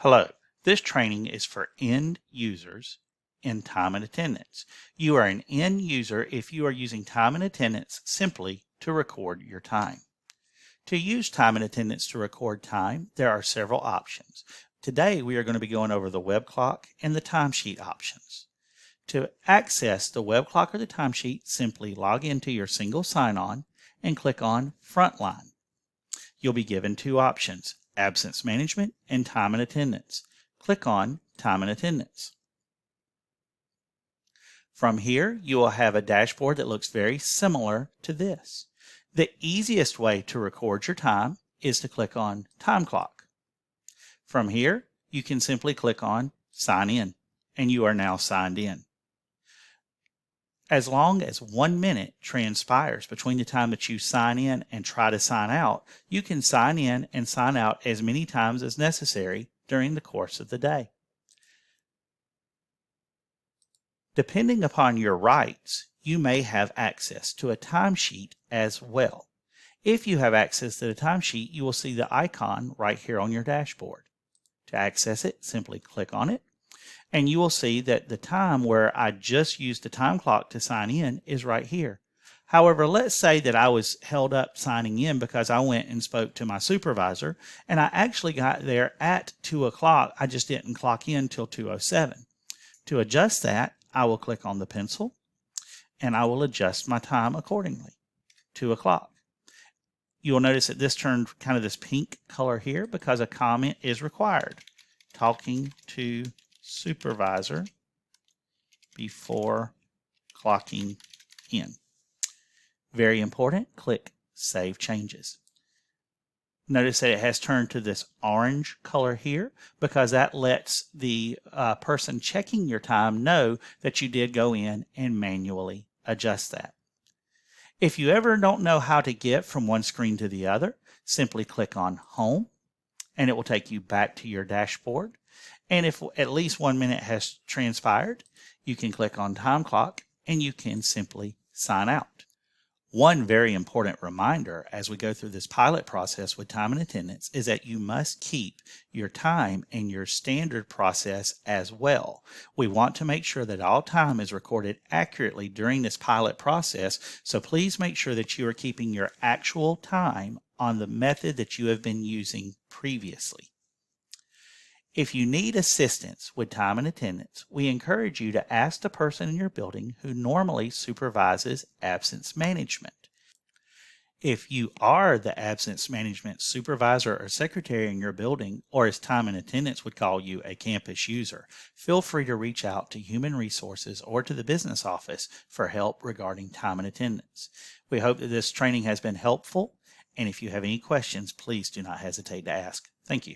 Hello, this training is for end users in time and attendance. You are an end user if you are using time and attendance simply to record your time. To use time and attendance to record time, there are several options. Today we are going to be going over the web clock and the timesheet options. To access the web clock or the timesheet, simply log into your single sign-on and click on Frontline. You'll be given two options, absence management and time and attendance. Click on time and attendance. From here, you will have a dashboard that looks very similar to this. The easiest way to record your time is to click on time clock. From here, you can simply click on sign in, and you are now signed in. As long as 1 minute transpires between the time that you sign in and try to sign out, you can sign in and sign out as many times as necessary during the course of the day. Depending upon your rights, you may have access to a timesheet as well. If you have access to the timesheet, you will see the icon right here on your dashboard. To access it, simply click on it, and you will see that the time where I just used the time clock to sign in is right here. However, let's say that I was held up signing in because I went and spoke to my supervisor and I actually got there at 2 o'clock. I just didn't clock in till 2:07. To adjust that, I will click on the pencil and I will adjust my time accordingly. 2 o'clock. You will notice that this turned kind of this pink color here because a comment is required. Talking to supervisor before clocking in. Very important, click Save Changes. Notice that it has turned to this orange color here because that lets the person checking your time know that you did go in and manually adjust that. If you ever don't know how to get from one screen to the other, simply click on Home and it will take you back to your dashboard. And if at least 1 minute has transpired, you can click on time clock and you can simply sign out. One very important reminder as we go through this pilot process with time and attendance is that you must keep your time and your standard process as well. We want to make sure that all time is recorded accurately during this pilot process, so please make sure that you are keeping your actual time on the method that you have been using previously. If you need assistance with time and attendance, we encourage you to ask the person in your building who normally supervises absence management. If you are the absence management supervisor or secretary in your building, or as time and attendance would call you, a campus user, feel free to reach out to Human Resources or to the business office for help regarding time and attendance. We hope that this training has been helpful, and if you have any questions, please do not hesitate to ask. Thank you.